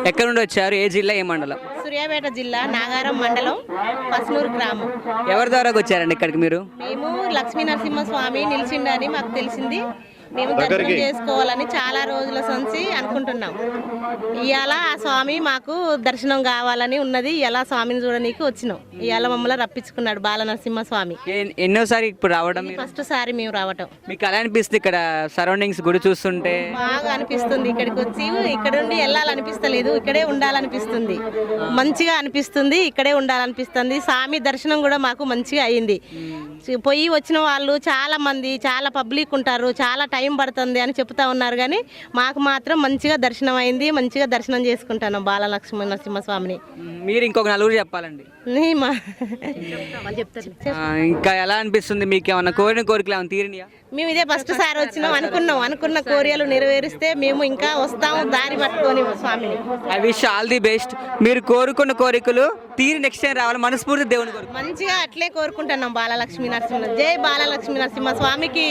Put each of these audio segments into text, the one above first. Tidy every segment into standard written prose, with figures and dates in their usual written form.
ఎక్కడ నుండి వచ్చారు? ఏ జిల్లా, ఏ మండలం? సూర్యాపేట జిల్లా నాగారం మండలం పస్నూరు గ్రామం. ఎవరి ద్వారా వచ్చారండి ఇక్కడికి మీరు? మేము లక్ష్మీ నరసింహస్వామి నిలిచిండని మాకు తెలిసింది. మేము దర్శనం చేసుకోవాలని చాలా రోజుల సంచి అనుకుంటున్నాం. ఇవాళ ఆ స్వామి మాకు దర్శనం కావాలని ఉన్నది. ఇలా స్వామిని చూడనీకి వచ్చినాం. ఇవాళ మమ్మల్ని రప్పించుకున్నాడు బాల నరసింహస్వామి. ఎన్నోసారి ఇప్పుడు రావడం? ఫస్ట్ సారి మేము రావటం. మీకు ఎలా అనిపిస్తుంది ఇక్కడ సరౌండింగ్స్ గుడి చూస్తుంటే? బాగా అనిపిస్తుంది. ఇక్కడికి వచ్చి ఇక్కడ ఉండి వెళ్ళాలనిపిస్తలేదు, ఇక్కడే ఉండాలనిపిస్తుంది. మంచిగా అనిపిస్తుంది, ఇక్కడే ఉండాలనిపిస్తుంది. స్వామి దర్శనం కూడా మాకు మంచిగా అయింది. పోయి వచ్చిన వాళ్ళు చాలా మంది, చాలా పబ్లిక్ ఉంటారు, చాలా టైం పడుతుంది అని చెప్తా ఉన్నారు. కానీ మాకు మాత్రం మంచిగా దర్శనం అయింది. మంచిగా దర్శనం చేసుకుంటాను బాలలక్ష్మీ నరసింహస్వామిని. మీరు ఇంకొక నలుగురు చెప్పాలండి. ఇంకా ఎలా అనిపిస్తుంది మీకు? ఏమన్నా కోరిన కోరికలు ఏమైనా తీరినాయా? మేము ఇదే ఫస్ట్ సారి వచ్చినాం. అనుకున్న కోరికలు నెరవేరిస్తే మేము ఇంకా వస్తాము దారి పట్టుకొని స్వామిని. I wish all the best. మీరు కోరుకున్న కోరికలు తీరి నెక్స్ట్ టైం రావాలి మనస్ఫూర్తి దేవుని కోరిక. మంచిగా అట్లే కోరుకుంటున్నాం. బాలలక్ష్మీ నరసింహ జై బాలలక్ష్మీ నరసింహ స్వామికి,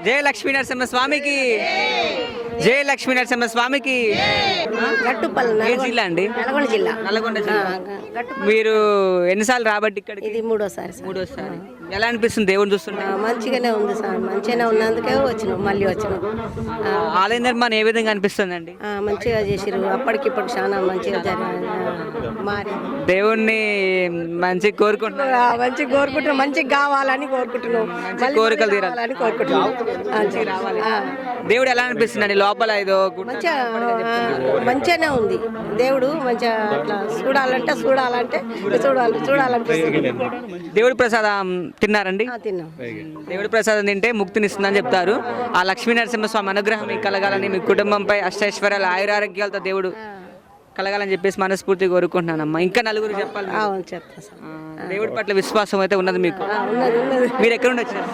జై లక్ష్మీ నరసింహ స్వామికి, జై లక్ష్మీ నరసింహ స్వామికి. ఏ జిల్లా అండి? నల్గొండ జిల్లా. మీరు ఎన్నిసార్లు రాబట్టి ఇక్కడికి? ఇది మూడోసారి. ఎలా అనిపిస్తుంది దేవుని చూస్తుంటే? మంచిగానే ఉంది సార్. మంచిగానే ఉన్నందుకే వచ్చినాం, మళ్ళీ వచ్చినాం. ఆలయ నిర్మాణం ఏ విధంగా అనిపిస్తుంది అండి? మంచిగా చేసిరు. అప్పటికిప్పుడు చాలా మంచిగా మారి దేవుణ్ణి మంచిగా కోరుకుంటున్నాం. మంచిగా కోరుకుంటున్నాం, మంచిగా కావాలని కోరుకుంటున్నాం, కోరికలు తీరాలని కోరుకుంటున్నాం. దేవుడు ఎలా అనిపిస్తుంది అండి లోపల? ఏదో మంచిగానే ఉంది దేవుడు. మంచిగా అట్లా చూడాలంటే చూడాలనిపిస్తుంది. దేవుడి ప్రసాదం తిన్నారండి? తిన్నాం. దేవుడి ప్రసాదం తింటే ముక్తినిస్తుందని చెప్తారు. ఆ లక్ష్మీ నరసింహస్వామి అనుగ్రహం మీకు కలగాలని, మీ కుటుంబంపై అష్టైశ్వర్యాలు ఆయురారోగ్యాలతో దేవుడు కలగాలని చెప్పేసి మనస్ఫూర్తిగా కోరుకుంటున్నానమ్మా. ఇంకా నలుగురు చెప్పాలి. దేవుడి పట్ల విశ్వాసం అయితే ఉన్నది మీకు. మీరు ఎక్కడ నుండి వచ్చారు?